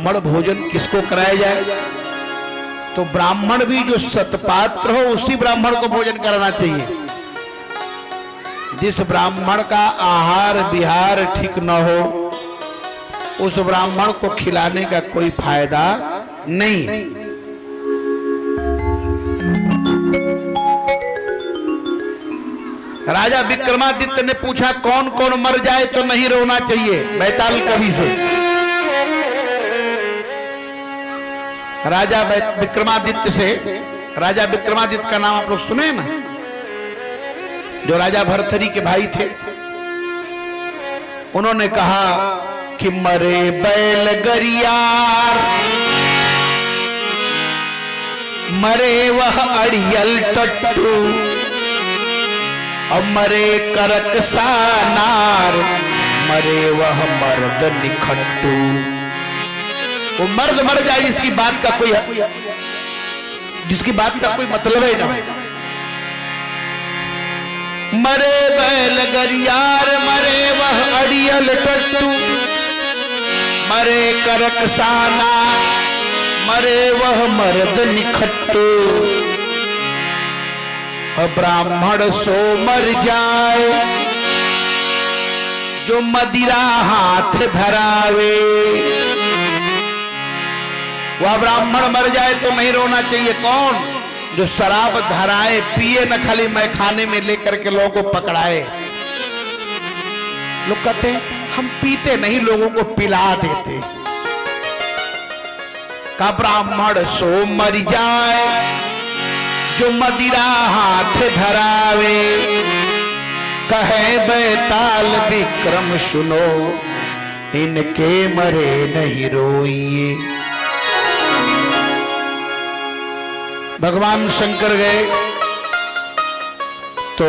ब्राह्मण भोजन किसको कराया जाए? तो ब्राह्मण भी जो सतपात्र हो उसी ब्राह्मण को भोजन कराना चाहिए। जिस ब्राह्मण का आहार विहार ठीक न हो उस ब्राह्मण को खिलाने का कोई फायदा नहीं। राजा विक्रमादित्य ने पूछा कौन कौन मर जाए तो नहीं रोना चाहिए, बैताल कवि से। राजा विक्रमादित्य से, राजा विक्रमादित्य का नाम आप लोग सुने ना, जो राजा भरथरी के भाई थे। उन्होंने कहा कि मरे बैल गरियार, मरे वह अड़ियल टट्टू, और मरे करक सानार, मरे वह मर्द निखट्टू। वो मर्द मर जाए जिसकी बात का कोई मतलब ही ना। मरे बैल गरियार, मरे वह अड़ियल टट्टू, मरे करक साना, मरे वह मर्द निखट्टू। ब्राह्मण सो मर जाए जो मदिरा हाथ धरावे। वह ब्राह्मण मर जाए तो नहीं रोना चाहिए। कौन? जो शराब धराए, पिए न खाली मैं खाने में लेकर के लोगों को पकड़ाए। लोग कहते हैं हम पीते नहीं, लोगों को पिला देते। का ब्राह्मण सो मर जाए जो मदिरा हाथ धरावे। कहे बैताल विक्रम सुनो, इनके मरे नहीं रोइए। भगवान शंकर गए तो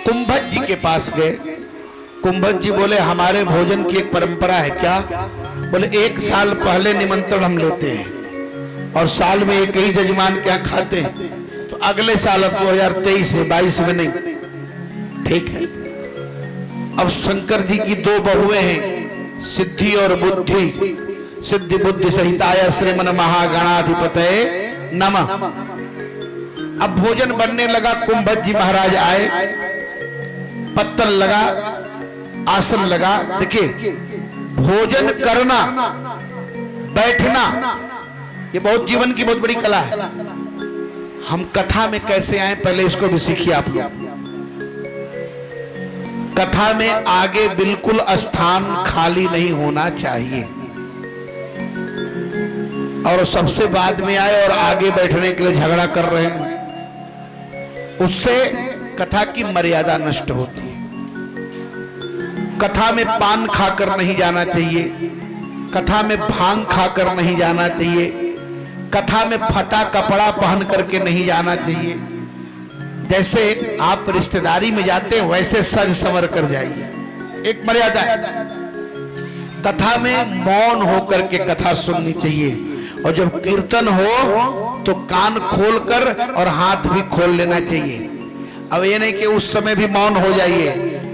कुंभज जी के पास गए। कुंभज जी बोले हमारे भोजन की एक परंपरा है। क्या? बोले 1 साल पहले निमंत्रण हम लेते हैं और साल में एक ही जजमान क्या खाते हैं, तो अगले साल 2023 में 22 में नहीं। ठीक है। अब शंकर जी की 2 बहुएं हैं, सिद्धि और बुद्धि। सिद्धि बुद्धि सहिताय श्रीमन महागणाधिपतये नमः। अब भोजन बनने लगा। कुंभज जी महाराज आए, पत्तल लगा, आसन लगा। देखिए भोजन करना, बैठना, ये बहुत जीवन की बहुत बड़ी कला है। हम कथा में कैसे आए पहले इसको भी सीखिए आप लोग। कथा में आगे बिल्कुल स्थान खाली नहीं होना चाहिए, और सबसे बाद में आए और आगे बैठने के लिए झगड़ा कर रहे हैं, उससे कथा की मर्यादा नष्ट होती है। कथा में पान खाकर नहीं जाना चाहिए, कथा में भांग खाकर नहीं जाना चाहिए, कथा में फटा कपड़ा पहन करके नहीं जाना चाहिए। जैसे आप रिश्तेदारी में जाते हैं वैसे सज संवर कर जाइए, एक मर्यादा है। कथा में मौन होकर के कथा सुननी चाहिए, और जब कीर्तन हो तो कान खोलकर और हाथ भी खोल लेना चाहिए। अब ये नहीं कि उस समय भी मौन हो जाइए।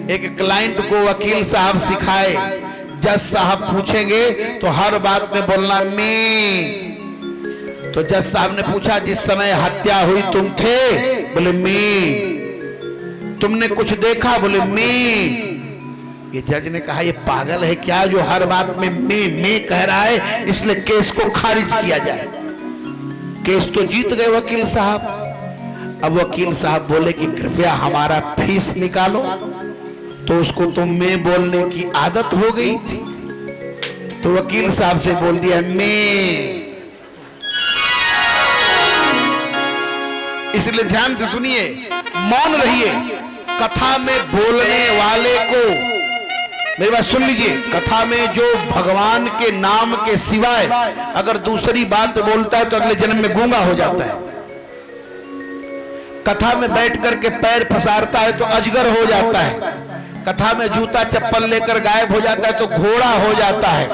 एक क्लाइंट को वकील साहब सिखाए, जज साहब पूछेंगे तो हर बात में बोलना मैं। तो जज साहब ने पूछा जिस समय हत्या हुई तुम थे? बोले मैं। तुमने कुछ देखा? बोले मैं। ये जज ने कहा ये पागल है क्या जो हर बात में मैं कह रहा है, इसलिए केस को खारिज किया जाए। केस तो जीत गए वकील साहब। अब वकील साहब बोले कि कृपया हमारा फीस निकालो, तो उसको तो मैं बोलने की आदत हो गई थी, तो वकील साहब से बोल दिया मैं। इसलिए ध्यान से सुनिए, मौन रहिए। कथा में बोलने वाले को, मेरी बात सुन लीजिए, कथा में जो भगवान के नाम के सिवाय अगर दूसरी बात बोलता है तो अगले जन्म में गूंगा हो जाता है। कथा में बैठ करके पैर फसारता है तो अजगर हो जाता है। कथा में जूता चप्पल लेकर गायब हो जाता है तो घोड़ा हो जाता है।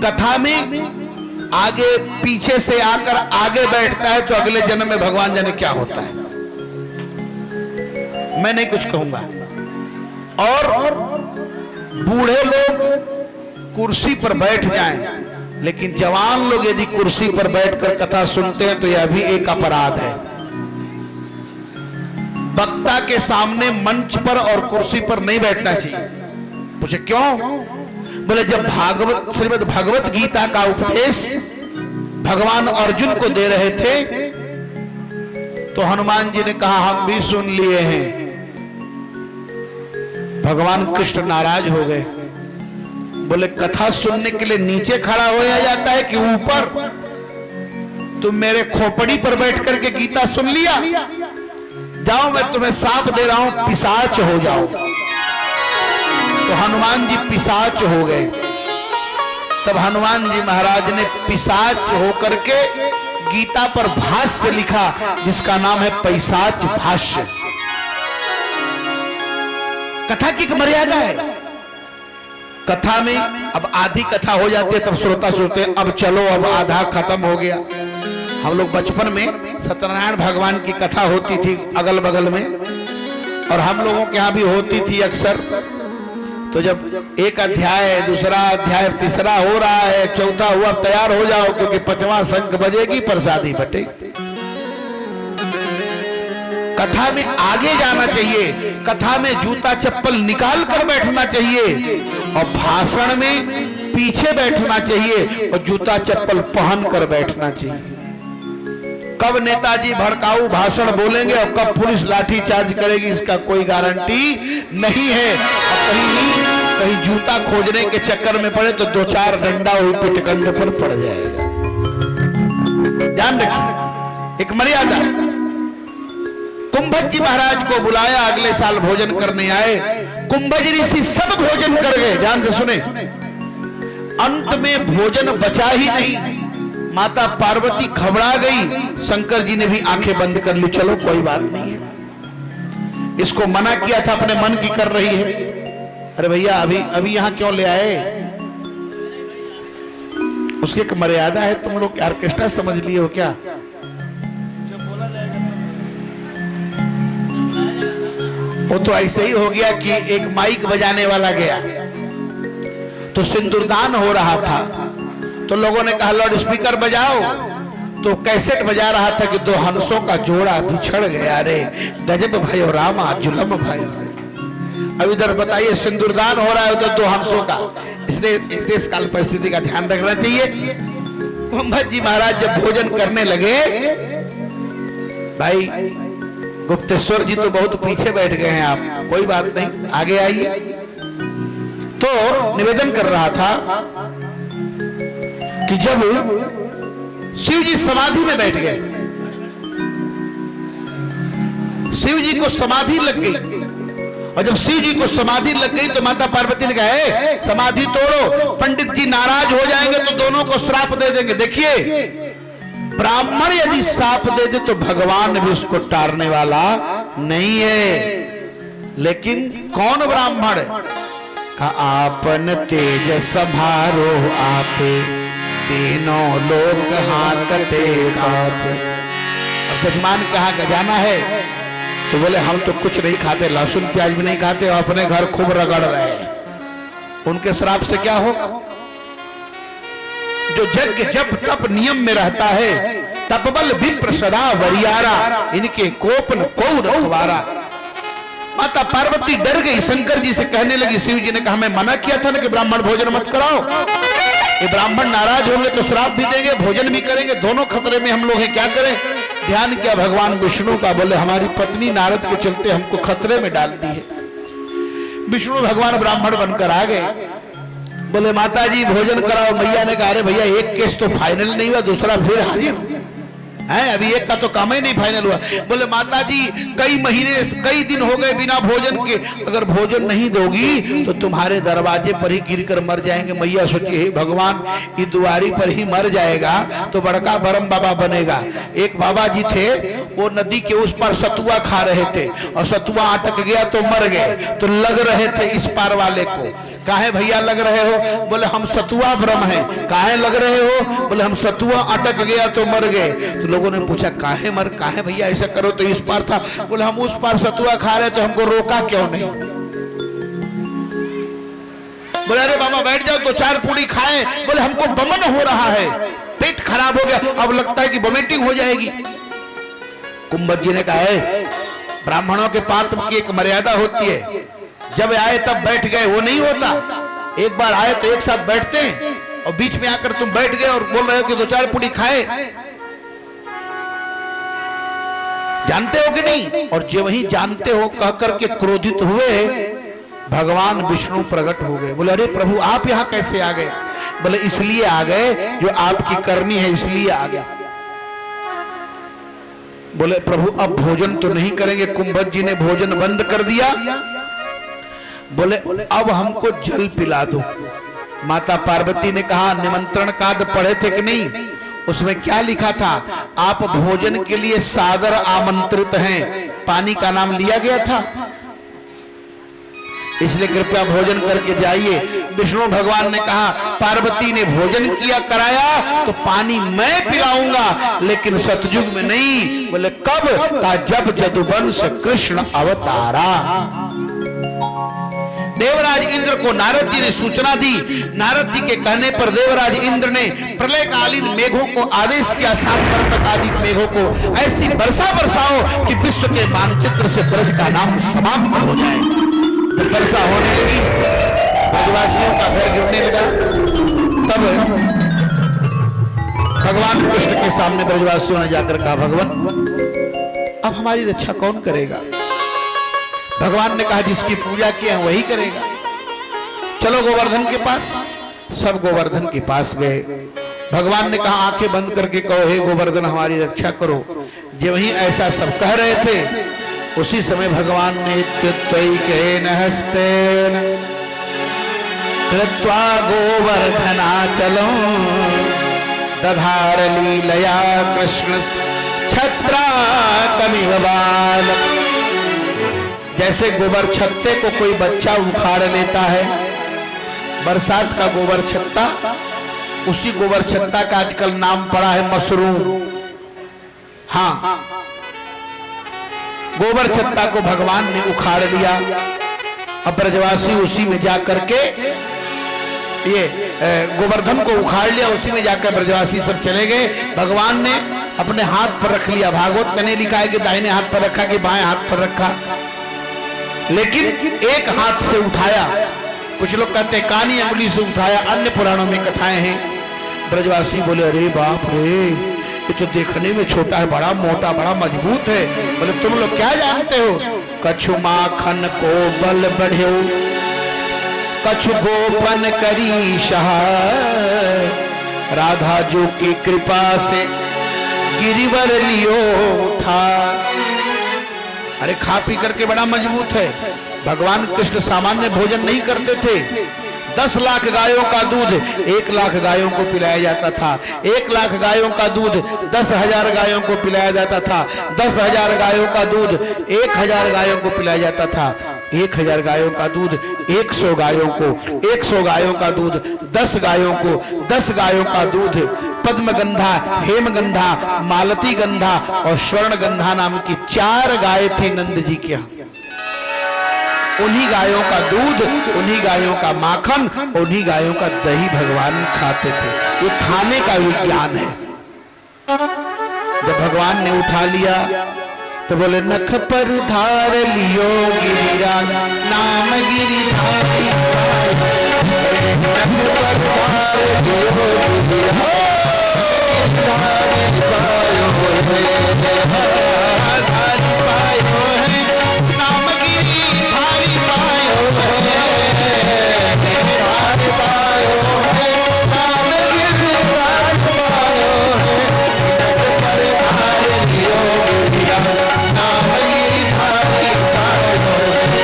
कथा में आगे पीछे से आकर आगे बैठता है तो अगले जन्म में भगवान जाने क्या होता है। मैं नहीं कुछ कहूंगा। और बूढ़े लोग कुर्सी पर बैठ जाएं, लेकिन जवान लोग यदि कुर्सी पर बैठकर कथा सुनते हैं तो यह भी एक अपराध है। वक्ता के सामने मंच पर और कुर्सी पर नहीं बैठना चाहिए। पूछे क्यों? बोले जब श्रीमद् भगवत गीता का उपदेश भगवान अर्जुन को दे रहे थे तो हनुमान जी ने कहा हम भी सुन लिए हैं। भगवान कृष्ण नाराज हो गए। बोले कथा सुनने के लिए नीचे खड़ा होया जाता है कि ऊपर? तुम मेरे खोपड़ी पर बैठ करके गीता सुन लिया? जाओ मैं तुम्हें साफ दे रहा हूं, पिशाच हो जाओ। तो हनुमान जी पिशाच हो गए। तब हनुमान जी महाराज ने पिशाच होकर के गीता पर भाष्य लिखा जिसका नाम है पैशाच भाष्य। कथा की एक मर्यादा है। कथा में अब आधी कथा हो जाती है तब श्रोता सोचते हैं अब चलो अब आधा खत्म हो गया। हम लोग बचपन में सत्यनारायण भगवान की कथा होती थी अगल बगल में, और हम लोगों के यहाँ भी होती थी अक्सर। तो जब एक अध्याय, दूसरा अध्याय, तीसरा हो रहा है, चौथा हुआ, तैयार हो जाओ क्योंकि 5वां शंख बजेगी, प्रसादी बटेगी। कथा में आगे जाना चाहिए, कथा में जूता चप्पल निकाल कर बैठना चाहिए, और भाषण में पीछे बैठना चाहिए और जूता चप्पल पहन कर बैठना चाहिए। कब नेताजी भड़काऊ भाषण बोलेंगे और कब पुलिस लाठी चार्ज करेगी इसका कोई गारंटी नहीं है। कहीं जूता खोजने के चक्कर में पड़े तो 2-4 डंडा हुई पिटकंड पर पड़ जाएगा। ध्यान रखिए, एक मर्यादा। कुंभज जी महाराज को बुलाया, अगले साल भोजन करने आए। कुंभज ऋषि सब भोजन कर गए, ध्यान से सुने। अंत में भोजन बचा ही नहीं। माता पार्वती घबरा गई। शंकर जी ने भी आंखें बंद कर ली, चलो कोई बात नहीं है। इसको मना किया था, अपने मन की कर रही है। अरे भैया अभी यहां क्यों ले आए? उसकी एक मर्यादा है। तुम लोग ऑर्केस्ट्रा समझ लिए हो क्या? वो तो ऐसे ही हो गया कि एक माइक बजाने वाला गया तो सिंदूरदान हो रहा था, तो लोगों ने कहा लाउड स्पीकर बजाओ। तो कैसेट बजा रहा था कि 2 हंसों का जोड़ा बिछड़ गया। रे गजब भयो रामा जुलम भयो। अब इधर बताइए सिंदूरदान हो रहा है तो 2 हंसों का। इसलिए देश काल परिस्थिति का ध्यान रखना चाहिए। कुंभज जी महाराज जब भोजन करने लगे, भाई गुप्तेश्वर जी तो बहुत पीछे बैठ गए हैं, आप कोई बात नहीं आगे आइए। तो निवेदन कर रहा था कि जब शिव जी समाधि में बैठ गए, शिव जी को समाधि लग गई, और जब शिव जी को समाधि लग गई तो माता पार्वती ने कहा समाधि तोड़ो, पंडित जी नाराज हो जाएंगे तो दोनों को श्राप दे देंगे। देखिए ब्राह्मण यदि श्राप दे दे तो भगवान भी उसको टारने वाला नहीं है। लेकिन कौन ब्राह्मण? आपन तेज सभारो आपे, तीनों लोग हाकते काप। अब जजमान कहाँ जाना है? तो बोले हम तो कुछ नहीं खाते, लहसुन प्याज भी नहीं खाते, और अपने घर खूब रगड़ रहे हैं। उनके श्राप से क्या होगा? जो यज्ञ जब तप नियम में रहता है, तपबल विप्र सदा वरियारा, इनके कोप न को रखवारा। माता पार्वती डर गई, शंकर जी से कहने लगी। शिव जी ने कहा मैं मना किया था ना कि ब्राह्मण भोजन मत कराओ। ये ब्राह्मण नाराज होंगे तो श्राप भी देंगे, भोजन भी करेंगे, दोनों खतरे में हम लोग हैं, क्या करें? ध्यान किया भगवान विष्णु का। बोले हमारी पत्नी नारद के चलते हमको खतरे में डाल दी है। विष्णु भगवान ब्राह्मण बनकर आ गए। बोले माता जी भोजन कराओ। मैया ने कहा अरे भैया एक केस तो फाइनल नहीं हुआ, दूसरा फिर हाजिर है, अभी एक का तो काम ही नहीं फाइनल हुआ। बोले माता जी कई महीने कई दिन हो गए बिना भोजन के, अगर भोजन नहीं दोगी तो तुम्हारे दरवाजे पर ही गिरकर मर जाएंगे। मैया सोची हे भगवान की दुआरी पर ही मर जाएगा तो बड़का बरम बाबा बनेगा। एक बाबा जी थे, वो नदी के उस पार सतुआ खा रहे थे और सतुआ अटक गया तो मर गए। तो लग रहे थे इस पार वाले को, काहे भैया लग रहे हो? बोले हम सतुआ ब्रह्म हैं। काहे लग रहे हो? बोले हम सतुआ अटक गया तो मर गए। तो लोगों ने पूछा काहे भैया ऐसा करो? तो इस पार था। बोले हम उस पार सतुआ खा रहे तो हमको रोका क्यों नहीं? बोले अरे बाबा बैठ जाओ, 2-4 पूड़ी खाएं। बोले हमको बमन हो रहा है, पेट खराब हो गया, अब लगता है कि वोमिटिंग हो जाएगी। कुंभज जी ने कहा है ब्राह्मणों के पात्र की एक मर्यादा होती है, जब आए तब बैठ गए वो नहीं होता। एक बार आए तो एक साथ बैठते हैं, और बीच में आकर तुम बैठ गए और बोल रहे हो कि 2-4 पूड़ी खाए, जानते हो कि नहीं? और जो वही जानते हो कह करके क्रोधित हुए, भगवान विष्णु प्रकट हो गए। बोले अरे प्रभु आप यहां कैसे आ गए? बोले इसलिए आ गए जो आपकी करनी है, इसलिए आ गया। बोले प्रभु अब भोजन तो नहीं करेंगे? कुंभज जी ने भोजन बंद कर दिया। बोले अब हमको जल पिला दो। माता पार्वती ने कहा निमंत्रण कार्ड पढ़े थे कि नहीं? उसमें क्या लिखा था? आप भोजन के लिए सादर आमंत्रित हैं, पानी का नाम लिया गया था, इसलिए कृपया भोजन करके जाइए। विष्णु भगवान ने कहा पार्वती ने भोजन किया कराया तो पानी मैं पिलाऊंगा, लेकिन सतयुग में नहीं। बोले कब? का जब जदुवंश कृष्ण अवतारा। देवराज इंद्र को नारद जी ने सूचना दी। नारद जी के कहने पर देवराज इंद्र ने प्रलयकालीन मेघों को आदेश किया, 7 पर्वत आदि मेघों को ऐसी वर्षा बरसाओ कि विश्व के मानचित्र से ब्रज का नाम समाप्त हो जाए। जब वर्षा होने लगी, ब्रजवासियों का घर गिरने लगा, तब भगवान कृष्ण के सामने ब्रजवासियों ने जाकर कहा भगवान अब हमारी रक्षा कौन करेगा? भगवान ने कहा जिसकी पूजा की है वही करेगा, चलो गोवर्धन के पास। सब गोवर्धन के पास गए। भगवान ने कहा आंखें बंद करके कहो हे गोवर्धन हमारी रक्षा करो। जब वही ऐसा सब कह रहे थे, उसी समय भगवान ने इत्युत्तैकेन हस्तेन कृत्वा गोवर्धनाचलं दधार लीलया कृष्ण छत्राकमिव बालक। जैसे गोबर छत्ते को कोई बच्चा उखाड़ लेता है, बरसात का गोबर छत्ता, उसी गोबर छत्ता का आजकल नाम पड़ा है मशरूम। हाँ, गोबर छत्ता को भगवान ने उखाड़ लिया। अब ब्रजवासी उसी में जाकर के ये गोवर्धन को उखाड़ लिया, उसी में जाकर ब्रजवासी सब चले गए। भगवान ने अपने हाथ पर रख लिया। भागवत में नहीं लिखा है कि दाहिने हाथ पर रखा कि बाएं हाथ पर रखा, लेकिन एक हाथ से उठाया। कुछ लोग कहते हैं कानी अंगुली से उठाया, अन्य पुराणों में कथाएं हैं। ब्रजवासी बोले अरे बाप रे, ये तो देखने में छोटा है, बड़ा मोटा, बड़ा मजबूत है। बोले तुम लोग क्या जानते हो? कछु माखन को बल बढ़े, कछु गोपन करी सहाय, राधा जो की कृपा से गिरिवर लियो उठा। अरे खा पी करके बड़ा मजबूत है। भगवान कृष्ण सामान्य भोजन नहीं करते थे। 10 लाख गायों का दूध 1 लाख गायों को पिलाया जाता था। 1 लाख गायों का दूध 10,000 गायों को पिलाया जाता था। 10,000 गायों का दूध 1,000 गायों को पिलाया जाता था। 1,000 गायों का दूध 100 गायों को, 100 गायों का दूध 10 गायों को, 10 गायों का दूध पद्मगंधा, हेमगंधा, मालती गंधा और स्वर्णगंधा नाम की 4 गाय थी नंद जी के यहाँ। उन्हीं गायों का दूध, उन्हीं गायों का माखन, उन्हीं गायों का दही भगवान खाते थे। ये खाने का विज्ञान है। जब भगवान ने उठा लिया तो बोले नख पर धार लियो गिरिराज नाम गिरिधारी, नख पर धार लियो गिरिराज पायो है, धारी पायो है, नाम गिरिधारी पायो है, धारी पायो है, नाम गिरिधारी पायो है, नख पर धार लियो गिरिराज नाम गिरिधारी पायो है,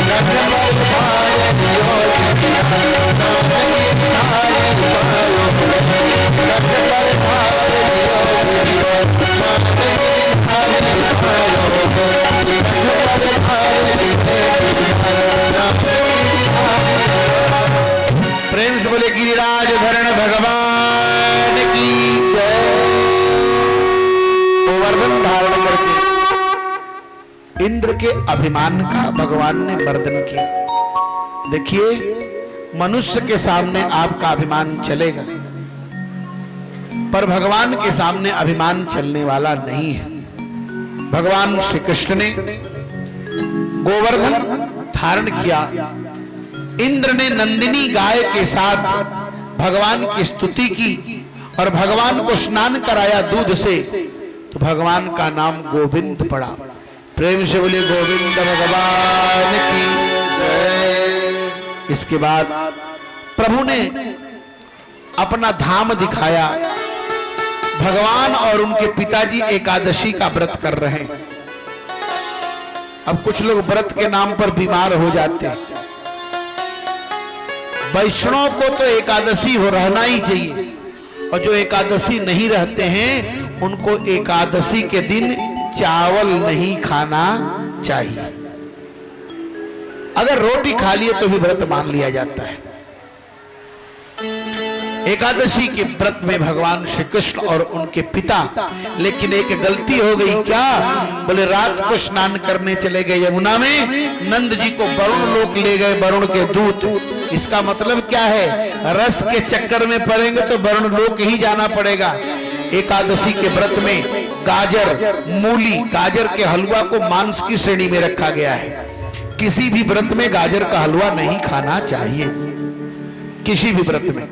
नख पर धार लियो गिरिराज नाम गिरिधारी पायो है, नख पर धार लियो गिरिराज नाम गिरिधारी पायो है, नख पर धार लियो गिरिराज नाम गिरिधारी। प्रेम से बोले गिरिराज धरण भगवान की जय। गोवर्धन धारण करके इंद्र के अभिमान का भगवान ने वर्धन किया। देखिए मनुष्य के सामने आपका अभिमान चलेगा, पर भगवान के सामने अभिमान चलने वाला नहीं है। भगवान श्री कृष्ण ने गोवर्धन धारण किया, इंद्र ने नंदिनी गाय के साथ भगवान की स्तुति की और भगवान को स्नान कराया दूध से, तो भगवान का नाम गोविंद पड़ा। प्रेम से बोले गोविंद भगवान की जय। इसके बाद प्रभु ने अपना धाम दिखाया। भगवान और उनके पिताजी एकादशी का व्रत कर रहे हैं। अब कुछ लोग व्रत के नाम पर बीमार हो जाते हैं। वैष्णव को तो एकादशी हो रहना ही चाहिए, और जो एकादशी नहीं रहते हैं उनको एकादशी के दिन चावल नहीं खाना चाहिए। अगर रोटी खा लिए तो भी व्रत मान लिया जाता है। एकादशी के व्रत में भगवान श्री कृष्ण और उनके पिता, लेकिन एक गलती हो गई। क्या? बोले रात को स्नान करने चले गए यमुना में, नंद जी को वरुण लोक ले गए वरुण के दूत। इसका मतलब क्या है? रस के चक्कर में पड़ेंगे तो वरुण लोक ही जाना पड़ेगा। एकादशी के व्रत में गाजर, मूली, गाजर के हलवा को मांस की श्रेणी में रखा गया है। किसी भी व्रत में गाजर का हलवा नहीं खाना चाहिए, किसी भी व्रत में।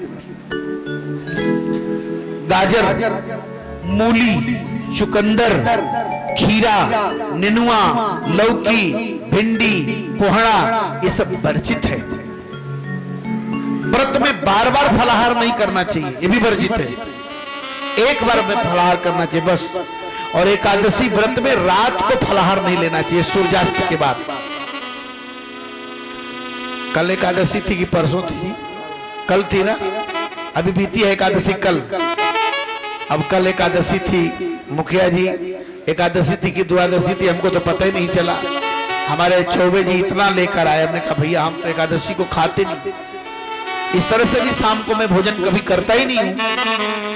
गाजर, मूली, चुकंदर, खीरा, नेनुआ, लौकी, भिंडी, कोहड़ा, ये सब वर्जित है। व्रत में बार बार फलाहार नहीं करना चाहिए, ये भी वर्जित है। एक बार में फलाहार करना चाहिए बस। और एकादशी व्रत में रात को फलाहार नहीं लेना चाहिए, सूर्यास्त के बाद। कल एकादशी थी कि परसों थी? कल थी ना? अभी बीती है एकादशी कल। अब कल एकादशी थी। मुखिया जी एकादशी थी कि द्वादशी थी हमको तो पता ही नहीं चला। हमारे चौबे जी इतना लेकर आए, हमने कहा भैया हम तो एकादशी को खाते नहीं। इस तरह से भी शाम को मैं भोजन कभी करता ही नहीं हूं,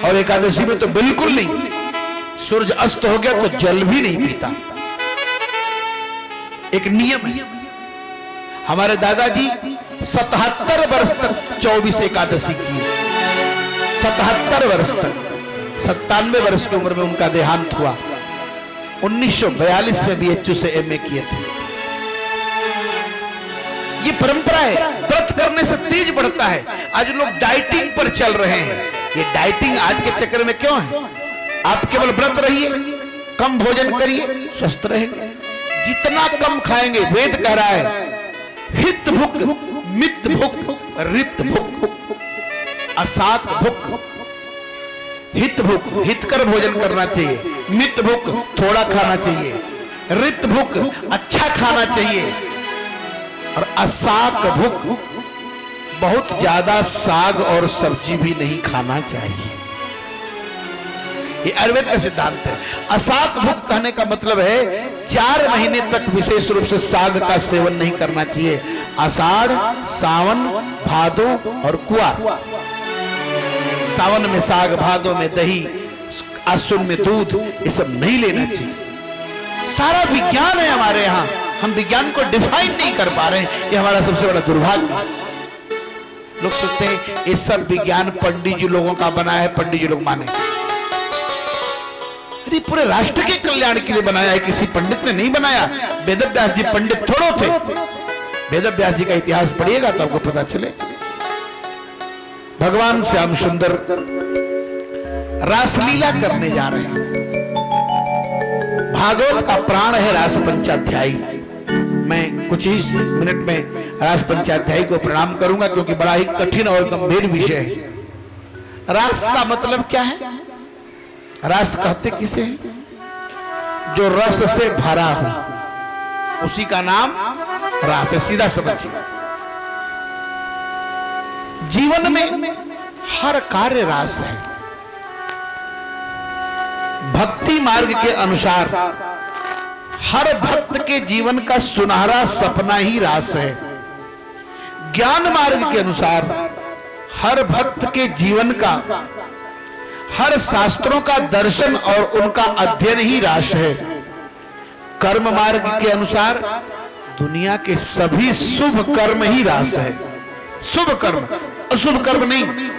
और एकादशी में तो बिल्कुल नहीं। सूर्य अस्त हो गया तो जल भी नहीं पीता, एक नियम है। हमारे दादाजी 77 वर्ष तक 24 एकादशी की, 77 वर्ष तक। 97 वर्ष की उम्र में उनका देहांत हुआ। 1942 में BHU से MA किए थे। ये परंपरा है। व्रत करने से तेज बढ़ता है। आज लोग डाइटिंग पर चल रहे हैं। ये डाइटिंग आज के चक्कर में क्यों है? आप केवल व्रत रहिए, कम भोजन करिए, स्वस्थ रहेंगे। जितना कम खाएंगे, वेद कह रहा है हित भुक, मित भुक, रित भुक, असात भुक। हित भुक, हितकर भोजन करना चाहिए। मित भुक, थोड़ा खाना चाहिए। रित भुक, अच्छा खाना चाहिए। और असाक भुक, बहुत ज्यादा साग और सब्जी भी नहीं खाना चाहिए। ये आयुर्वेद का सिद्धांत है। असाक भुक कहने का मतलब है 4 महीने तक विशेष रूप से साग का सेवन नहीं करना चाहिए। आषाढ़, सावन, भादो और कुआर। सावन में साग, भादो में दही, आश्विन में दूध, ये सब नहीं लेना चाहिए। सारा विज्ञान है हमारे यहाँ, हम विज्ञान को डिफाइन नहीं कर पा रहे हैं। ये हमारा सबसे बड़ा दुर्भाग्य। लोग सोचते हैं ये सब विज्ञान पंडित जी लोगों का बना है, पंडित जी लोग माने। अरे पूरे राष्ट्र के कल्याण के लिए बनाया है, किसी पंडित ने नहीं बनाया। वेदव्यास जी पंडित थोड़ो थे। वेदव्यास जी का इतिहास पढ़िएगा तो आपको पता चले। भगवान श्याम सुंदर रासलीला करने जा रहे हैं। भागवत का प्राण है रास पंचाध्यायी। मैं कुछ ही मिनट में रास पंचाध्यायी को प्रणाम करूंगा, क्योंकि बड़ा ही कठिन और गंभीर विषय है। रास का मतलब क्या है? रास कहते किसे हैं? जो रस से भरा हो, उसी का नाम रास है। सीधा समझिए। जीवन में हर कार्य रास है। भक्ति मार्ग के अनुसार हर भक्त के जीवन का सुनहरा सपना ही रास है। ज्ञान मार्ग के अनुसार हर भक्त के जीवन का, हर शास्त्रों का दर्शन और उनका अध्ययन ही रास है। कर्म मार्ग के अनुसार दुनिया के सभी शुभ कर्म ही रास है। शुभ कर्म, अशुभ कर्म नहीं।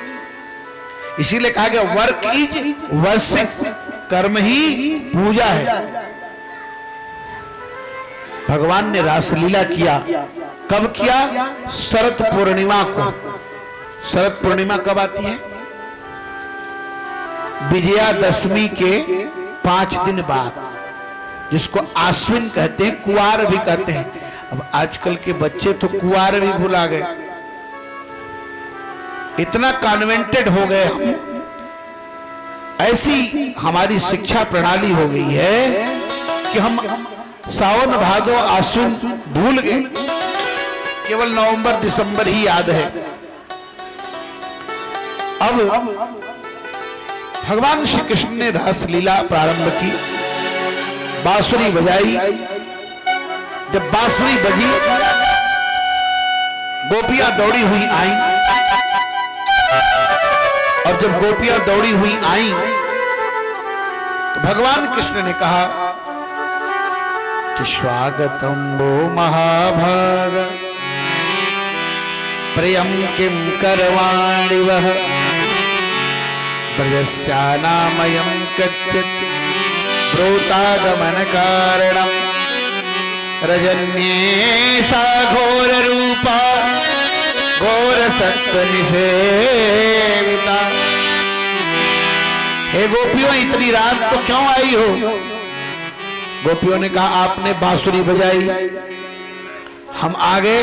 इसीलिए कहा गया वर्क इज वर्शिप, कर्म ही पूजा है। भगवान ने रासलीला किया, कब किया? शरद पूर्णिमा को। शरद पूर्णिमा कब आती है? विजयादशमी के 5 दिन बाद, जिसको आश्विन कहते हैं, कुआर भी कहते हैं। अब आजकल के बच्चे तो कुआर भी भुला गए, इतना कॉन्वेंटेड हो गए हम। ऐसी हमारी शिक्षा प्रणाली हो गई है कि हम सावन भादो आश्विन भूल गए, केवल नवंबर दिसंबर ही याद है। अब भगवान श्री कृष्ण ने रासलीला प्रारंभ की, बांसुरी बजाई। जब बांसुरी बजी, गोपियां दौड़ी हुई आई, और जब गोपियां दौड़ी हुई आई तो भगवान कृष्ण ने कहा कि स्वागतम वो महाभाग प्रियम किम करवाणि वह ब्रजस्यानामयं कच्चित् ब्रूतागमन कारणम रजन्ये सा घोर रूपा घोर सत्व निषेविता। हे गोपियों, इतनी रात को क्यों आई हो? गोपियों ने कहा आपने बांसुरी बजाई, हम आ गए।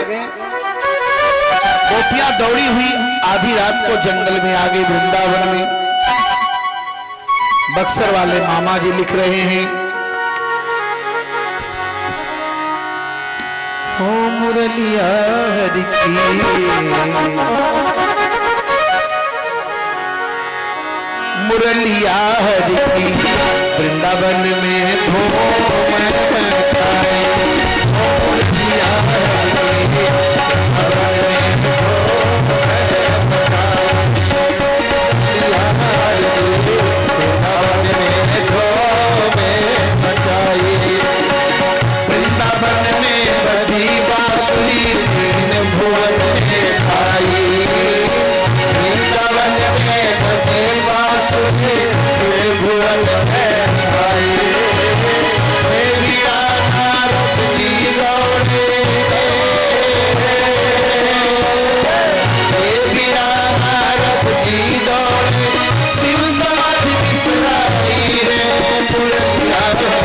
गोपियां दौड़ी हुई आधी रात को जंगल में आ गई, वृंदावन में। बक्सर वाले मामा जी लिख रहे हैं, ओ मुरलिया हरि की, मुरलिया हरि की वृंदावन में धूम मचाए। मुरलिया हरि की वृंदावन में धूम मचाए। मुरलिया हरि की वृंदावन में धूम मचाए। वृंदावन में बधी बांसुरी तीन भुवन में खाई। वृंदावन में बधी बांसुरी तीन भुवन में छाई। मेरी नारद जी दौड़े, मेरी नारद जी दौड़े, शिव समाधि बिसराई रे पुरलिया रे।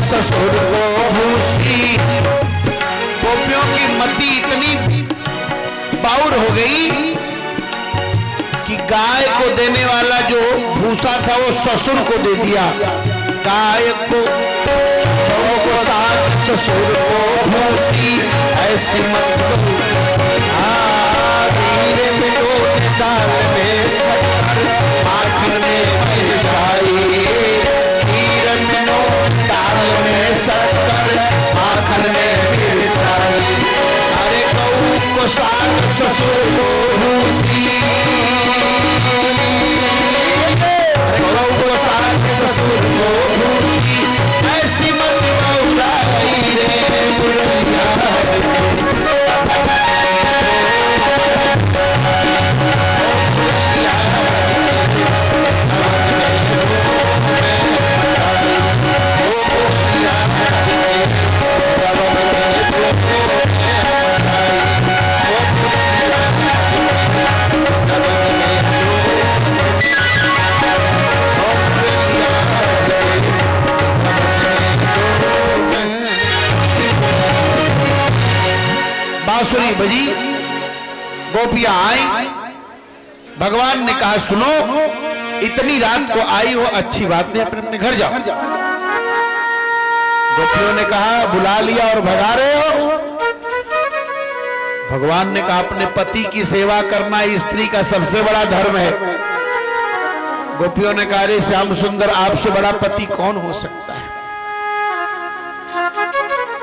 ससुर को भूसी। गोपियों की मति इतनी बाउर हो गई कि गाय को देने वाला जो भूसा था वो ससुर को दे दिया। गाय को साथ ससुर को भूसी ऐसी मत धीरे मिलो दाल में शक्कर माखन में मिर्चाई खीर मिलो दाल में शक्कर माखन में मिर्चाई अरे गऊ को सास ससुर को भूसी गऊ को सास ससुर को भूसी ऐसी मत गौराई रे बुढ़िया बांसुरी बजी, गोपियां आई। भगवान ने कहा सुनो, इतनी रात को आई हो अच्छी बात नहीं, अपने अपने घर जाओ। गोपियों ने कहा बुला लिया और भगा रहे हो। भगवान ने कहा अपने पति की सेवा करना स्त्री का सबसे बड़ा धर्म है। गोपियों ने कहा अरे श्याम सुंदर, आपसे बड़ा पति कौन हो सकता है।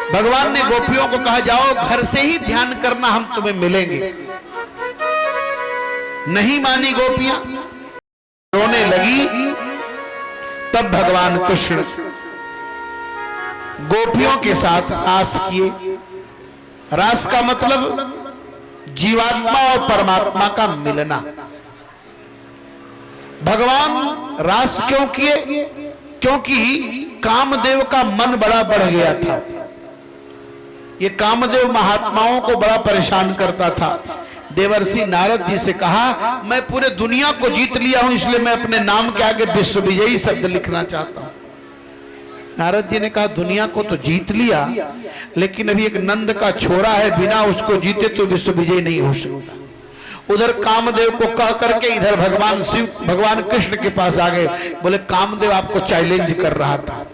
भगवान ने गोपियों को कहा जाओ घर से ही ध्यान करना, हम तुम्हें मिलेंगे। नहीं मानी गोपियां, रोने लगी। तब भगवान कृष्ण गोपियों के साथ रास किए। रास का मतलब जीवात्मा और परमात्मा का मिलना। भगवान रास क्यों किए? क्योंकि कामदेव का मन बड़ा बढ़ गया था। ये कामदेव महात्माओं को बड़ा परेशान करता था। देवर्षि नारद जी से कहा मैं पूरे दुनिया को जीत लिया हूं, इसलिए मैं अपने नाम के आगे विश्व विजयी शब्द लिखना चाहता हूं। नारद जी ने कहा दुनिया को तो जीत लिया, लेकिन अभी एक नंद का छोरा है, बिना उसको जीते तो विश्व विजय नहीं हो सकता। उधर कामदेव को कह करके इधर भगवान शिव, भगवान कृष्ण के पास आ गए। बोले कामदेव आपको चैलेंज कर रहा था।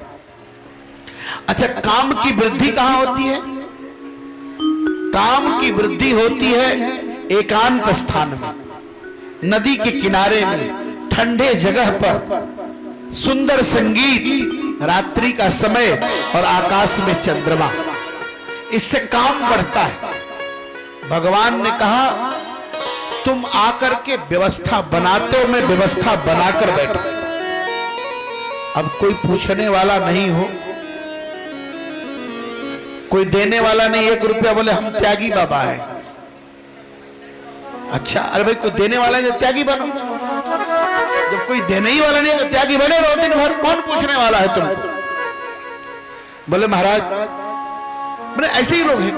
अच्छा, काम की वृद्धि कहां होती है? काम की वृद्धि होती है एकांत स्थान में, नदी के किनारे में, ठंडे जगह पर, सुंदर संगीत, रात्रि का समय और आकाश में चंद्रमा, इससे काम बढ़ता है। भगवान ने कहा तुम आकर के व्यवस्था बनाते हो, मैं व्यवस्था बनाकर बैठा। अब कोई पूछने वाला नहीं हो, कोई देने वाला नहीं। 1 रुपया बोले हम त्यागी बाबा है। अच्छा, अरे भाई कोई देने वाला नहीं, त्यागी बनो। जब कोई देने ही वाला नहीं तो त्यागी बने रहो दिन भर। कौन पूछने वाला है तुमको? बोले महाराज मैंने ऐसे ही लोग हैं।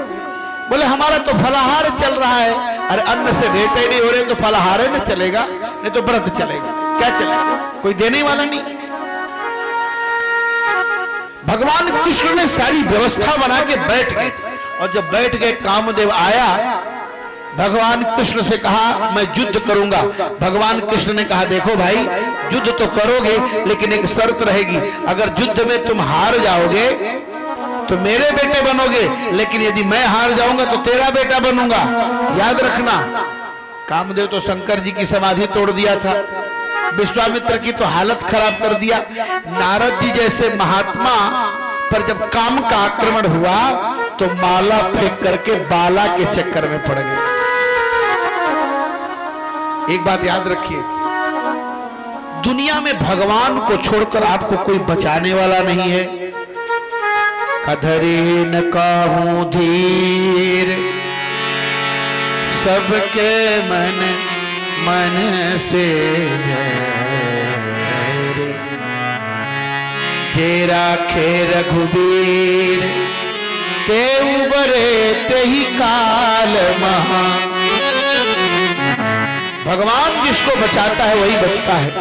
बोले हमारा तो फलाहार चल रहा है। अरे अन्न से भेंट नहीं हो रहे तो फलाहार न चलेगा, नहीं तो व्रत चलेगा। क्या चलेगा? कोई देने वाला नहीं। भगवान कृष्ण ने सारी व्यवस्था बना के बैठ गए, और जब बैठ गए कामदेव आया। भगवान कृष्ण से कहा मैं युद्ध करूंगा। भगवान कृष्ण ने कहा देखो भाई, युद्ध तो करोगे लेकिन एक शर्त रहेगी, अगर युद्ध में तुम हार जाओगे तो मेरे बेटे बनोगे, लेकिन यदि मैं हार जाऊंगा तो तेरा बेटा बनूंगा, याद रखना। कामदेव तो शंकर जी की समाधि तोड़ दिया था, विश्वामित्र की तो हालत खराब कर दिया। नारद जी जैसे महात्मा पर जब काम का आक्रमण हुआ तो माला फेंक करके बाला के चक्कर में पड़ गए। एक बात याद रखिए, दुनिया में भगवान को छोड़कर आपको कोई बचाने वाला नहीं है। कधरी न कहूं धीर, सबके मन मन से जे राखे रघुबीर, ते उबरे ते ही काल महा। भगवान जिसको बचाता है वही बचता है,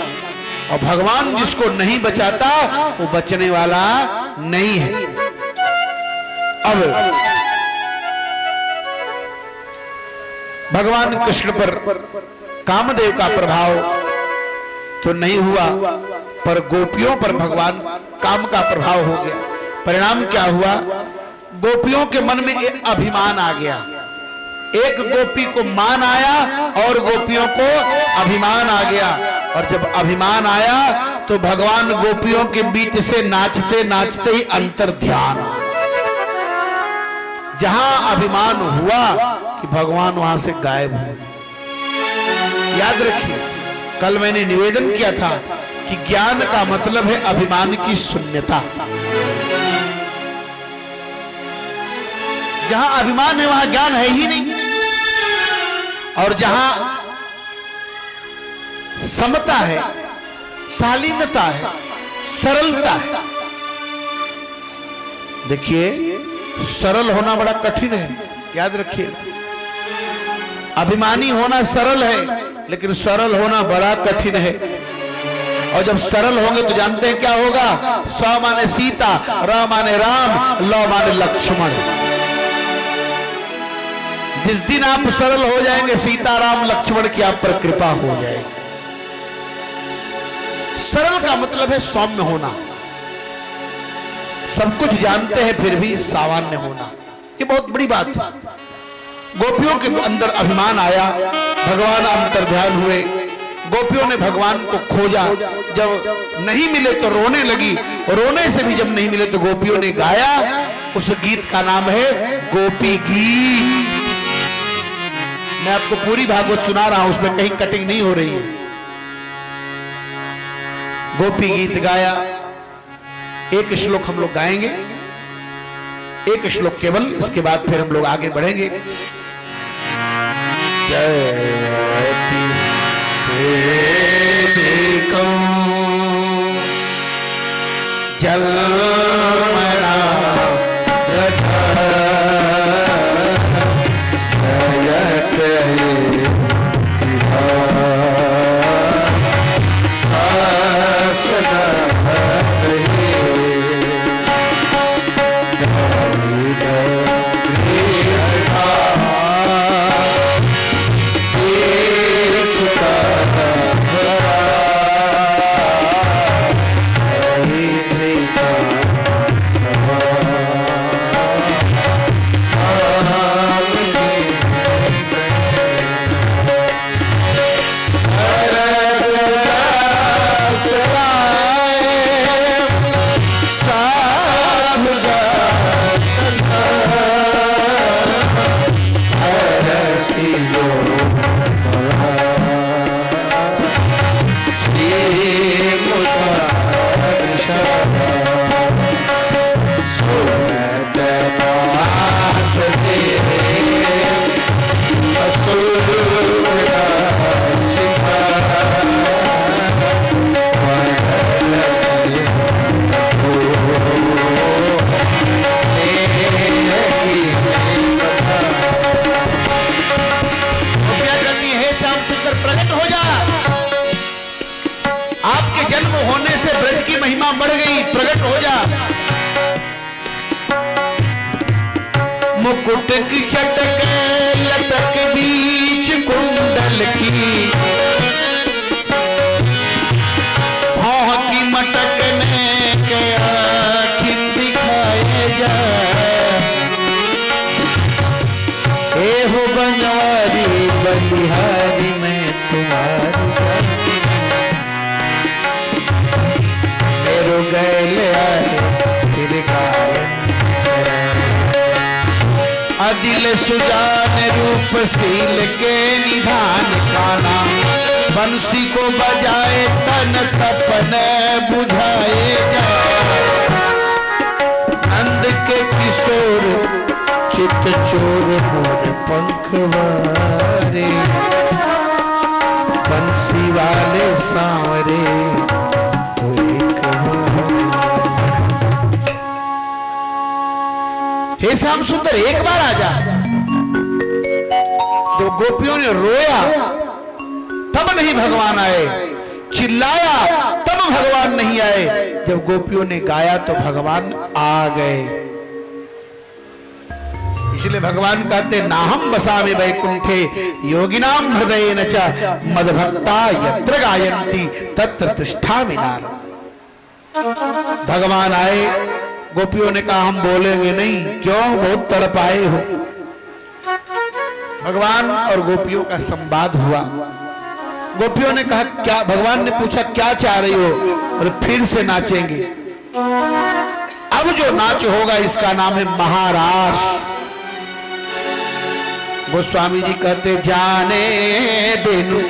और भगवान जिसको नहीं बचाता वो बचने वाला नहीं है। अब भगवान कृष्ण पर कामदेव का प्रभाव तो नहीं हुआ, पर गोपियों पर भगवान काम का प्रभाव हो गया। परिणाम क्या हुआ? गोपियों के मन में एक अभिमान आ गया। एक गोपी को मान आया और गोपियों को अभिमान आ गया। और जब अभिमान आया तो भगवान गोपियों के बीच से नाचते नाचते ही अंतर ध्यान, जहां अभिमान हुआ कि भगवान वहां से गायब हो। याद रखिए, कल मैंने निवेदन किया था कि ज्ञान का मतलब है अभिमान की शून्यता। जहां अभिमान है वहां ज्ञान है ही नहीं। और जहां समता है, शालीनता है, सरलता है। देखिए, सरल होना बड़ा कठिन है, याद रखिए। अभिमानी होना सरल है, लेकिन सरल होना बड़ा कठिन है। और जब सरल होंगे तो जानते हैं क्या होगा? स माने सीता, र माने राम, ल माने लक्ष्मण। जिस दिन आप सरल हो जाएंगे, सीता राम लक्ष्मण की आप पर कृपा हो जाएगी। सरल का मतलब है सौम्य होना, सब कुछ जानते हैं फिर भी सामान्य होना। ये बहुत बड़ी बात है। गोपियों के अंदर अभिमान आया, भगवान अंतर्ध्यान हुए। गोपियों ने भगवान को खोजा, जब नहीं मिले तो रोने लगी। रोने से भी जब नहीं मिले तो गोपियों ने गाया। उस गीत का नाम है गोपी गीत। मैं आपको पूरी भागवत सुना रहा हूं, उसमें कहीं कटिंग नहीं हो रही है। गोपी गीत गाया। एक श्लोक हम लोग गाएंगे, एक श्लोक केवल, इसके बाद फिर हम लोग आगे बढ़ेंगे। जयति देविकं जलमला रथ सयत बढ़ गई, प्रकट हो जा। मुकुट की चटक लटक बीच कुंडल की, भौं की मटकने के आखिर दिखाए जा। ए हो बनवारी बलिहारी में तुम्हारी गैल आए फिर गायन अदिल सुजान रूप सील के निधान खाना। बंसी को बजाए तन तपन बुझाए जा। नंद के किशोर चित चोर मोर पंखवारे, बंसी वाले सांवरे हे श्याम सुंदर एक बार आजा। तो गोपियों ने रोया तब नहीं भगवान आए, चिल्लाया तब भगवान नहीं आए। जब गोपियों ने गाया तो भगवान आ गए। इसलिए भगवान कहते नाहम बसामि वैकुंठे योगिनाम हृदय न च मदभक्ता यत्र गायन्ति तत्र तिष्ठामि नारद। भगवान आए, गोपियों ने कहा हम बोलेंगे नहीं। क्यों? बहुत तड़पाए हो। भगवान और गोपियों का संवाद हुआ। गोपियों ने कहा क्या, भगवान ने पूछा क्या चाह रही हो? और फिर से नाचेंगे। अब जो नाच होगा इसका नाम है महारास। गोस्वामी जी कहते जाने बिनु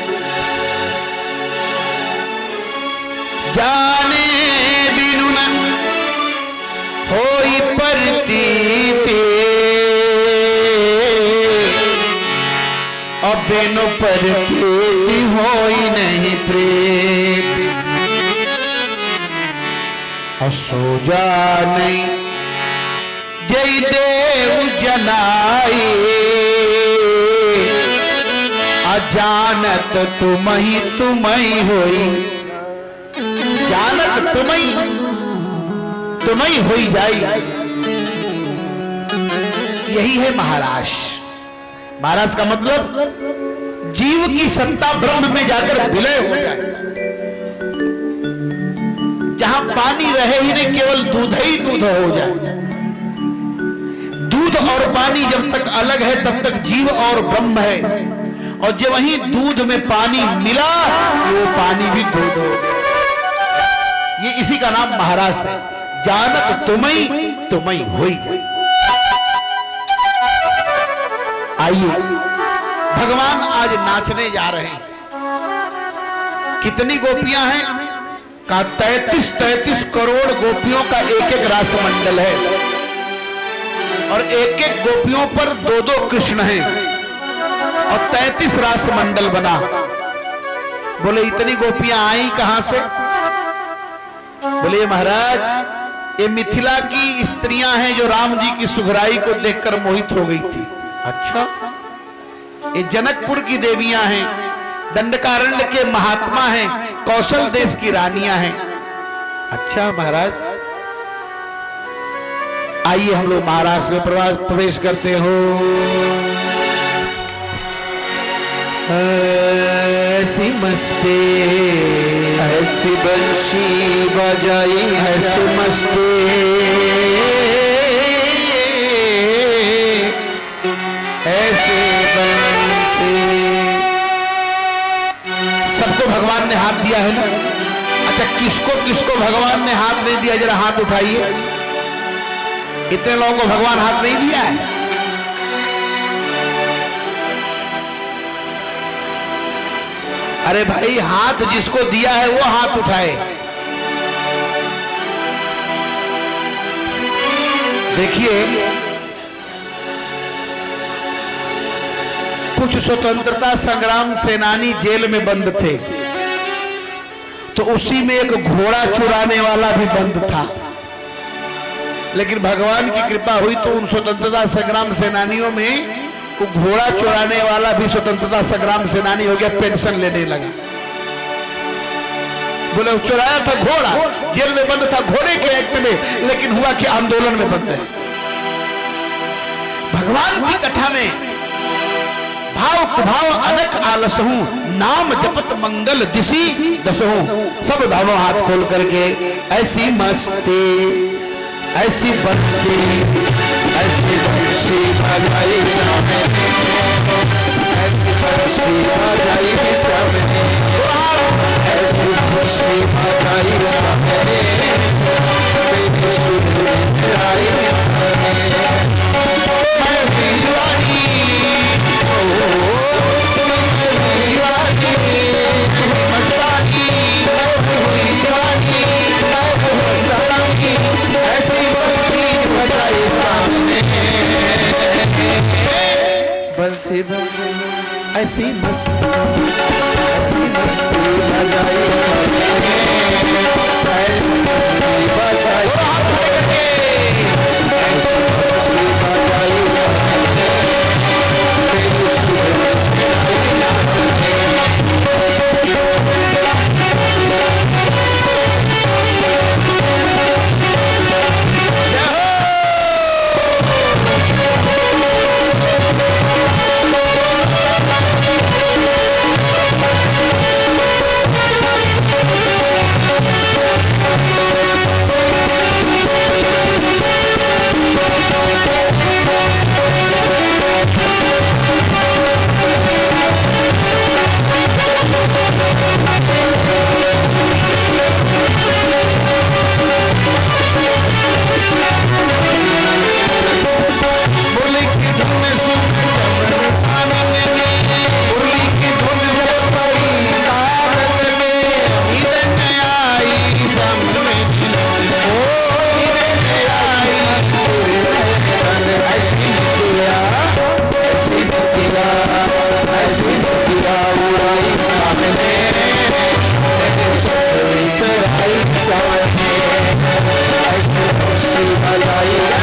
न होई प्रतीति, और बिनु प्रतीति होई नहीं प्रीति। असो जाने जय देव जनाई, अजानत तुम ही होई। जानत तुम ही होई जाई। यही है महाराज। महाराज का मतलब जीव की सत्ता ब्रह्म में जाकर विलय हो जाए। जहां पानी रहे ही नहीं, केवल दूध ही दूध हो जाए। दूध और पानी जब तक अलग है तब तक जीव और ब्रह्म है, और जब वही दूध में पानी मिला वो पानी भी दूध हो गया। ये इसी का नाम महाराज है। जानत तुम ही होई जाए। आइए भगवान आज नाचने जा रहे हैं। कितनी गोपियां हैं? का 33 करोड़ गोपियों का एक रासमंडल है, और एक गोपियों पर 2 कृष्ण हैं, और 33 रासमंडल बना। बोले इतनी गोपियां आई कहां से? बोले महाराज ये मिथिला की स्त्रियां हैं जो राम जी की सुघराई को देखकर मोहित हो गई थी। अच्छा, ये जनकपुर की देवियां हैं, दंडकारण्य के महात्मा हैं, कौशल देश की रानियां हैं। अच्छा महाराज, आइए हम लोग महाराष्ट्र में प्रवेश करते हो। ऐसी मस्ती ऐसी बंशी बजाई, ऐसी मस्ती ऐसे बंसी। सबको भगवान ने हाथ दिया है ना? अच्छा, किसको किसको भगवान ने हाथ नहीं दिया? जरा हाथ उठाइए। इतने लोगों को भगवान हाथ नहीं दिया है? अरे भाई, हाथ जिसको दिया है वो हाथ उठाए। देखिए, कुछ स्वतंत्रता संग्राम सेनानी जेल में बंद थे, तो उसी में एक घोड़ा चुराने वाला भी बंद था। लेकिन भगवान की कृपा हुई तो उन स्वतंत्रता संग्राम सेनानियों में वो घोड़ा चुराने वाला भी स्वतंत्रता संग्राम सेनानी हो गया, पेंशन लेने लगा। बोले चुराया था घोड़ा, जेल में बंद था घोड़े के एक्ट में, लेकिन हुआ कि आंदोलन में बंद है। भगवान की कथा में भाव कुभाव अनक आलसहूं, नाम जपत मंगल दिशी दसहूं। सब दोनों हाथ खोल करके ऐसी मस्ती ऐसी बंसी बजाई सामने, ऐसी बंसी बजाई सामने, ऐसी बंसी बजाई सामने, मेरी सुर से आई सामने। मैं दीवानी मस्तानी, ऐसी बंसी बजाई सामने, बंसी बंसी ऐसी मस्ती बजाई सामने, ऐसी बंसी बजाई सामने, मेरी सुर से बधाई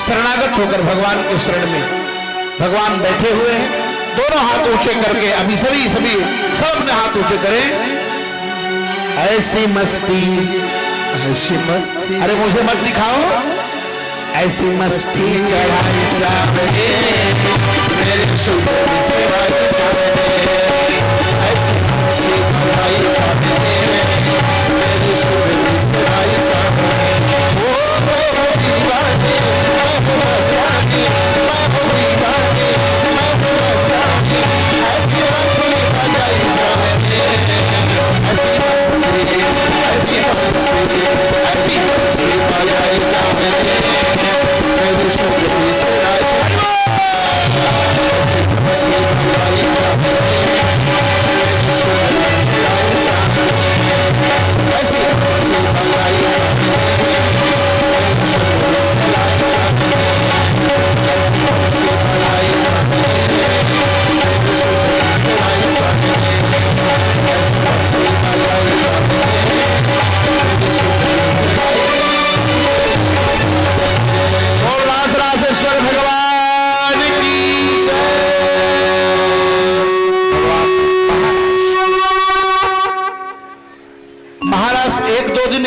शरणागत होकर भगवान के शरण में भगवान बैठे हुए हैं, दोनों हाथ ऊंचे करके अभी सभी सब अपने हाथ ऊंचे करें। ऐसी मस्ती अरे मुझे मत दिखाओ, ऐसी मस्ती चढ़ाई सामने मेरे सुबह से ऐसी मस्ती चढ़ाई सामने मेरे सुबह से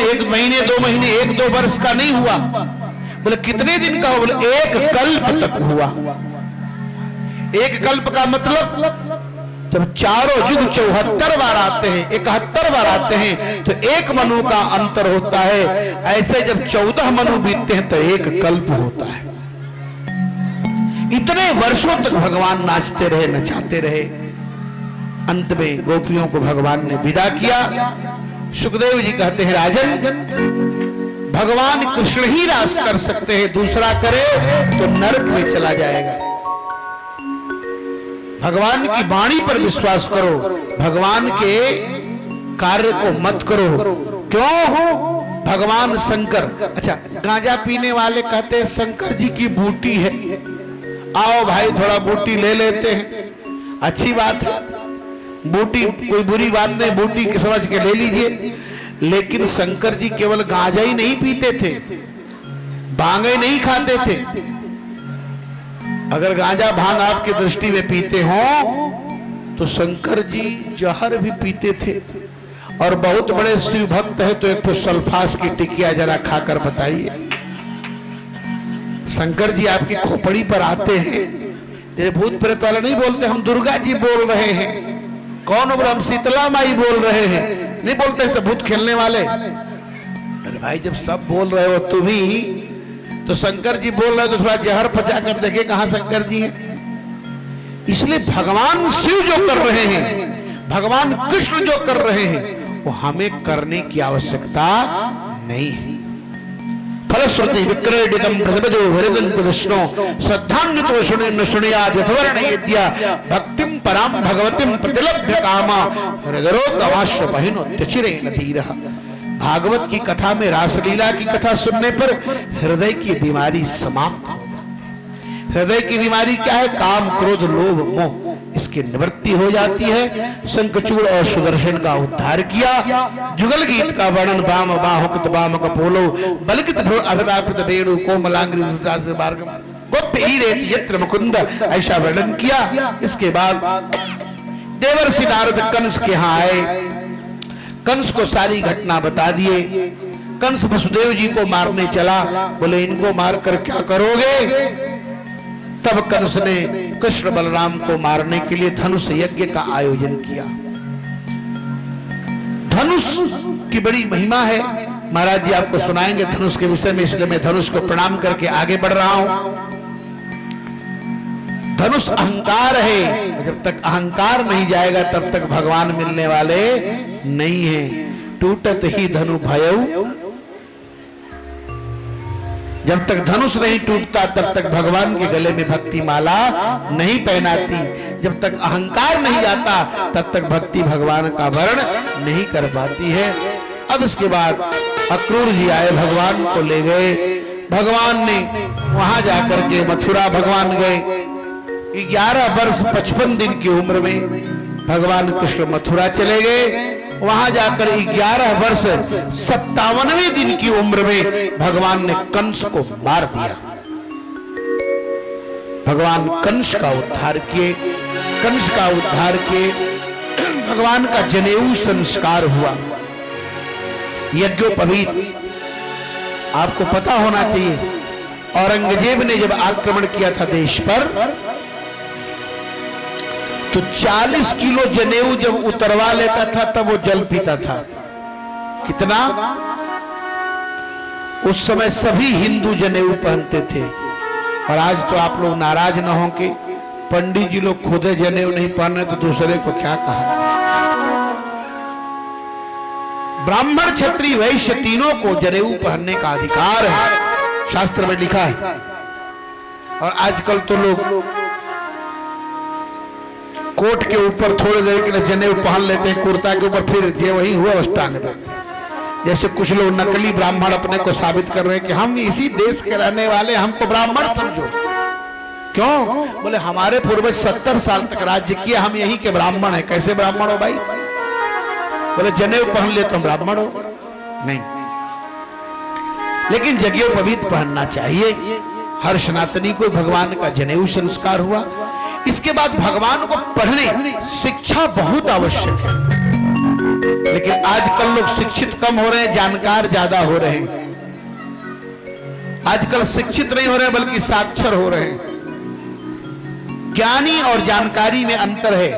एक महीने, 2 महीने, 1-2 वर्ष का नहीं हुआ। बोले कितने दिन का हो? बोले 1 कल्प तक हुआ। 1 कल्प का मतलब जब चारों युग 74 बार आते हैं, 71 बार आते हैं तो 1 मनु का अंतर होता है। ऐसे जब 14 मनु बीतते हैं तो 1 कल्प होता है। इतने वर्षों तक भगवान नाचते रहे, नचाते रहे। अंत में गोपियों को भगवान ने विदा किया। सुखदेव जी कहते हैं राजन, भगवान कृष्ण ही रास कर सकते हैं, दूसरा करे तो नरक में चला जाएगा। भगवान की वाणी पर विश्वास करो, भगवान के कार्य को मत करो। क्यों? भगवान शंकर, अच्छा गांजा पीने वाले कहते हैं शंकर जी की बूटी है, आओ भाई थोड़ा बूटी ले लेते हैं, अच्छी बात है, बूटी कोई बुरी बात नहीं, बूटी की समझ के ले लीजिए। लेकिन शंकर जी केवल गांजा ही नहीं पीते थे, भांगे नहीं खाते थे। अगर गांजा भांग आपकी दृष्टि में पीते हो तो शंकर जी जहर भी पीते थे। और बहुत बड़े शिव भक्त है तो एक तो सल्फास की टिकिया जरा खाकर बताइए। शंकर जी आपकी खोपड़ी पर आते हैं, ये भूत प्रेत वाले नहीं बोलते, हम दुर्गा जी बोल रहे हैं। कौन बोल? हम शीतला माई बोल रहे हैं, नहीं बोलते सब भूत खेलने वाले। अरे भाई जब सब बोल रहे हो तुम ही, तो शंकर जी बोल रहे हो तो थोड़ा जहर पचा कर देखे कहां शंकर जी हैं। इसलिए भगवान शिव जो कर रहे हैं, भगवान कृष्ण जो कर रहे हैं, वो हमें करने की आवश्यकता नहीं है। फलश्रुति विक्रीडितम प्रतिपदो वरिदंत विष्णु श्रद्धान्वितो शुणयाद यथवर्ण यद्या भक्तिम पराम भगवतीम प्रतिलभ्य कामा हृदरो तवाश्र पहिनो त्यचिरेण धीरः। भागवत की कथा में रासलीला की कथा सुनने पर हृदय की बीमारी समाप्त हो जाती है। हृदय की बीमारी क्या है? काम, क्रोध, लोभ, मोह, इसकी निवृत्ति हो जाती है। शंखचूड़ और सुदर्शन का उद्धार किया। जुगल गीत का वर्णन वाम बाहुक वाम कपोलो बलकित अधरापित वेणु कोमलांग्री गोप्य हीरेत यत्र मुकुंद, ऐसा वर्णन किया। इसके बाद देवर्षि नारद कंस के यहाँ आए, कंस को सारी घटना बता दिए। कंस वसुदेव जी को मारने चला, बोले इनको मारकर क्या करोगे? तब कंस ने कृष्ण बलराम को मारने के लिए धनुष यज्ञ का आयोजन किया। धनुष की बड़ी महिमा है, महाराज जी आपको सुनाएंगे धनुष के विषय में, इसलिए मैं धनुष को प्रणाम करके आगे बढ़ रहा हूं। धनुष अहंकार है, जब तक अहंकार नहीं जाएगा तब तक भगवान मिलने वाले नहीं है। टूटत ही धनु भयउ, जब तक धनुष नहीं टूटता तब तक भगवान के गले में भक्ति माला नहीं पहनाती। जब तक अहंकार नहीं जाता तब तक भक्ति भगवान का वर्ण नहीं कर पाती है। अब इसके बाद अक्रूर जी आए, भगवान को ले गए। भगवान ने वहां जाकर के मथुरा भगवान गए। 11 वर्ष 55 दिन की उम्र में भगवान कृष्ण मथुरा चले गए। वहां जाकर 11 वर्ष 57वें दिन की उम्र में भगवान ने कंस को मार दिया। भगवान कंस का उद्धार किए, कंस का उद्धार किए। भगवान का जनेऊ संस्कार हुआ, यज्ञोपवीत। आपको पता होना चाहिए, औरंगजेब ने जब आक्रमण किया था देश पर, तो 40 किलो जनेऊ जब उतरवा लेता था तब वो जल पीता था। कितना? उस समय सभी हिंदू जनेऊ पहनते थे। और आज तो आप लोग नाराज न हो कि पंडित जी लोग खुद जनेऊ नहीं पहन रहे तो दूसरे को क्या कहा। ब्राह्मण क्षत्रिय वैश्य तीनों को जनेऊ पहनने का अधिकार है, शास्त्र में लिखा है। और आजकल तो लोग कोट के ऊपर थोड़ी देर के लिए जनेऊ पहन लेते हैं, कुर्ता के ऊपर फिर ये वही हुआ बस टांग देते। जैसे कुछ लोग नकली ब्राह्मण अपने को साबित कर रहे हैं कि हम इसी देश के रहने वाले, हमको ब्राह्मण समझो। क्यों? बोले हमारे पूर्वज 70 साल तक राज्य किए, हम यहीं के ब्राह्मण हैं। कैसे ब्राह्मण हो भाई? बोले जनेऊ पहन ले तो हम ब्राह्मण हो? नहीं, लेकिन जनेऊपवीत पहनना चाहिए। हर सनातनी को भगवान का जनेऊ संस्कार हुआ। इसके बाद भगवान को पढ़ने शिक्षा बहुत आवश्यक है, लेकिन आजकल लोग शिक्षित कम हो रहे हैं, जानकार ज्यादा हो रहे हैं। आजकल शिक्षित नहीं हो रहे बल्कि साक्षर हो रहे हैं। ज्ञानी और जानकारी में अंतर है।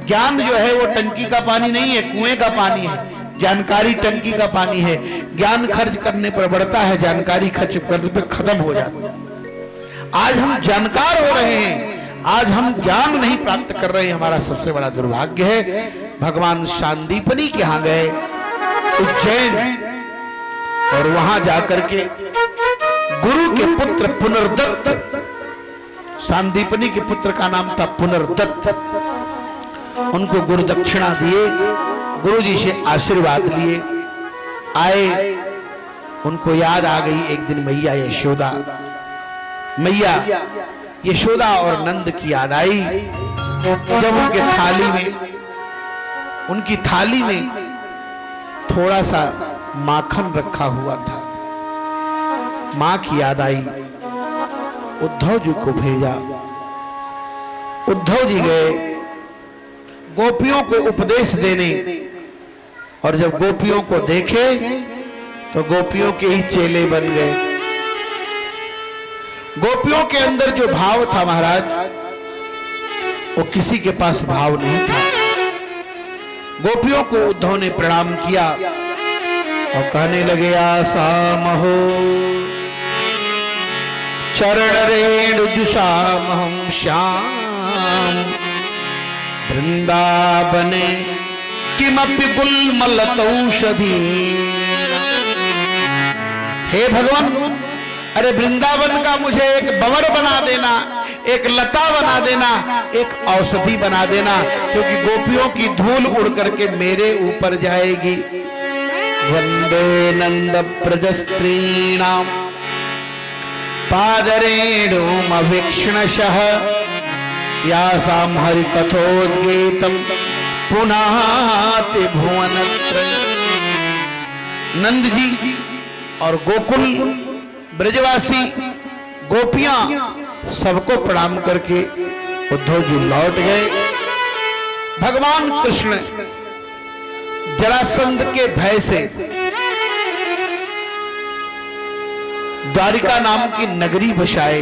ज्ञान जो है वो टंकी का पानी नहीं है, कुएं का पानी है। जानकारी टंकी का पानी है। ज्ञान खर्च करने पर बढ़ता है, जानकारी खर्च करने पर खत्म हो जाता है। आज हम जानकार हो रहे हैं, आज हम ज्ञान नहीं प्राप्त कर रहे हैं, हमारा सबसे बड़ा दुर्भाग्य है। भगवान सांदीपनी के यहाँ गए उज्जैन, और वहां जाकर के गुरु के पुत्र पुनर्दत्त, सांदीपनी के पुत्र का नाम था पुनर्दत्त, उनको गुरु दक्षिणा दिए, गुरु जी से आशीर्वाद लिए। आए, उनको याद आ गई एक दिन मैया यशोदा, मैया यशोदा और नंद की याद आई। जब उनकी थाली में थोड़ा सा माखन रखा हुआ था, मां की याद आई। उद्धव जी को भेजा। उद्धव जी गए गोपियों को उपदेश देने, और जब गोपियों को देखे तो गोपियों के ही चेले बन गए। गोपियों के अंदर जो भाव था महाराज, वो किसी के पास भाव नहीं था। गोपियों को उद्धव ने प्रणाम किया और कहने लगे, आसाम हो चरण रेणु जुषामहं श्याम वृंदावने किमपि गुल्मलतौषधि। हे भगवान, अरे वृंदावन का मुझे एक बवर बना देना, एक लता बना देना, एक औषधि बना देना, क्योंकि गोपियों की धूल उड़ करके मेरे ऊपर जाएगी। वंदे नंद प्रजस्त्रीणाम पादरेणुमवीक्षणशः यासां हरिकथोद्गीतं पुनाति भुवनत्रयम्। नंद जी और गोकुल ब्रजवासी गोपियां सबको प्रणाम करके उद्धव जी लौट गए। भगवान कृष्ण जरासंध के भय से द्वारिका नाम की नगरी बसाए।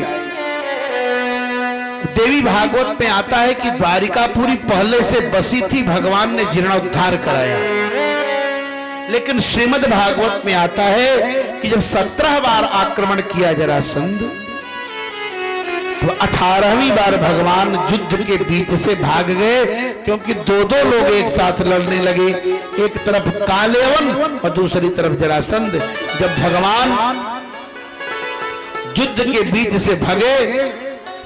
देवी भागवत में आता है कि द्वारिका पूरी पहले से बसी थी, भगवान ने जीर्णोद्धार कराया। लेकिन श्रीमद् भागवत में आता है कि जब 17 बार आक्रमण किया जरासंध, तो 18वीं बार भगवान युद्ध के बीच से भाग गए, क्योंकि दो दो लोग एक साथ लड़ने लगे, एक तरफ कालेवन और दूसरी तरफ जरासंध। जब भगवान युद्ध के बीच से भगे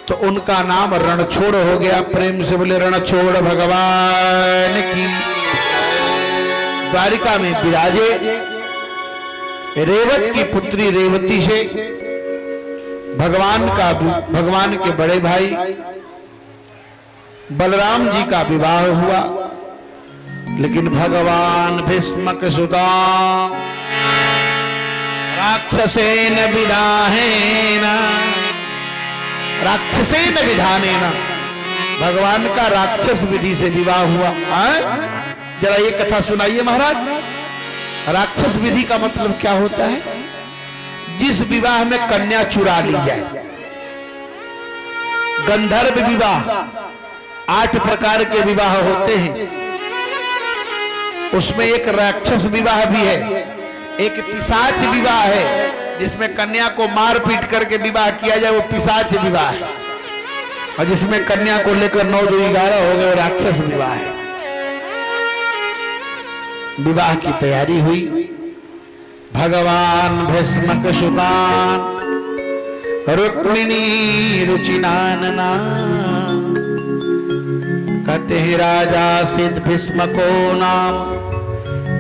तो उनका नाम रणछोड़ हो गया। प्रेम से बोले रणछोड़ भगवान की। द्वारिका में विराजे, रेवत की पुत्री रेवती से भगवान के बड़े भाई बलराम जी का विवाह हुआ। लेकिन भगवान भीष्मक सुता राक्षसेन विधानेन, राक्षसेन विधानेन, भगवान का राक्षस विधि से विवाह हुआ। जरा ये कथा सुनाइए महाराज। राक्षस विधि का मतलब क्या होता है? जिस विवाह में कन्या चुरा ली जाए। गंधर्व विवाह 8 प्रकार के विवाह होते हैं, उसमें एक राक्षस विवाह भी है, एक पिशाच विवाह है, जिसमें कन्या को मार पीट करके विवाह किया जाए, वो पिशाच विवाह है। और जिसमें कन्या को लेकर 9 2 11 हो गए, वो राक्षस विवाह है। विवाह की तैयारी हुई। भगवान भीष्मक सुतान रुक्मिणी रुचिनानना, कहते हैं राजा सिद्ध भीष्मको नाम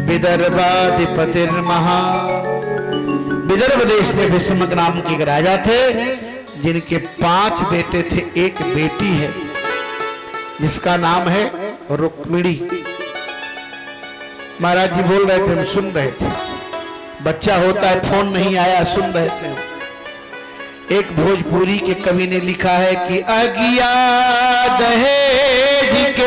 विदर्भाधिपतिर्महा। विदर्भ देश में भीष्मक नाम के एक राजा थे, जिनके 5 बेटे थे, एक बेटी है जिसका नाम है रुक्मिणी। महाराज जी बोल रहे थे, हम सुन रहे थे। बच्चा होता है, फोन नहीं आया, सुन रहे थे। एक भोजपुरी के कवि ने लिखा है कि अगिया दहेज के